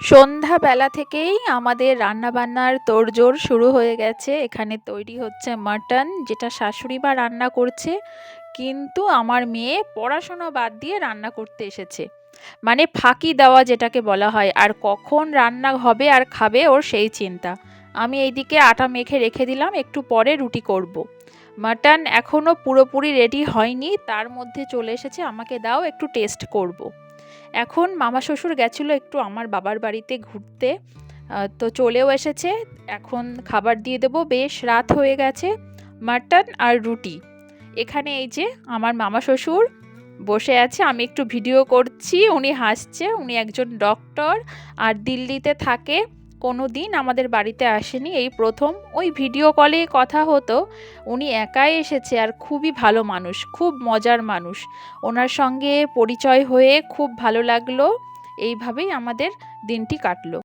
সন্ধ্যাবেলা থেকেই আমাদের রান্নাবান্নার তোড়জোড় শুরু হয়ে গেছে। এখানে তৈরি হচ্ছে মাটন, যেটা শাশুড়ি মা রান্না করছে। কিন্তু আমার মেয়ে পড়াশোনা বাদ দিয়ে রান্না করতে এসেছে, মানে ফাঁকি দেওয়া যেটাকে বলা হয়। আর কখন রান্না হবে আর খাবে ওর সেই চিন্তা। আমি এইদিকে আটা মেখে রেখে দিলাম, একটু পরে রুটি করব। মাটন এখনো পুরোপুরি রেডি হয়নি, তার মধ্যে চলে এসেছে আমাকে দাও একটু টেস্ট করব। এখন মামা শ্বশুর গেছিলো একটু আমার বাবার বাড়িতে ঘুরতে, তো চলেও এসেছে। এখন খাবার দিয়ে দেবো, বেশ রাত হয়ে গেছে। মাটন আর রুটি। এখানে এই যে আমার মামা শ্বশুর বসে আছে, আমি একটু ভিডিও করছি, উনি হাসছে। উনি একজন ডক্টর, আর দিল্লিতে থাকে। কোনো দিন আমাদের বাড়িতে আসেনি, এই প্রথম। ওই ভিডিও কলে কথা হতো। উনি একাই এসেছে, আর খুবই ভালো মানুষ, খুব মজার মানুষ। ওনার সঙ্গে পরিচয় হয়ে খুব ভালো লাগলো। এইভাবেই আমাদের দিনটি কাটলো।